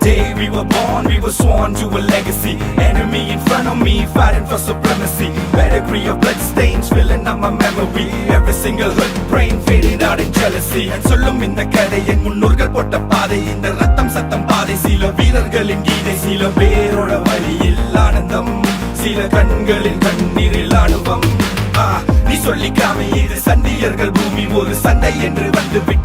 day we were born, we were sworn to a legacy. Enemy in front of me, fighting for supremacy. Pedigree of blood stains filling up my memory. Every single hood brain fading out in jealousy. And சொல்லும் இந்த கதை என் முன்னோர்கள் போட்ட பாதை. இந்த ரத்தம் சத்தம் பாதை, சில வீரர்களின் கீதை. சில பேரோட வழியில் ஆனந்தம், சில கண்களில் கண்ணீரில் ஆணுவம். நீ சொல்லிக்காம இது சண்டியர்கள் பூமி, ஒரு சண்டை என்று வந்து விட்டால்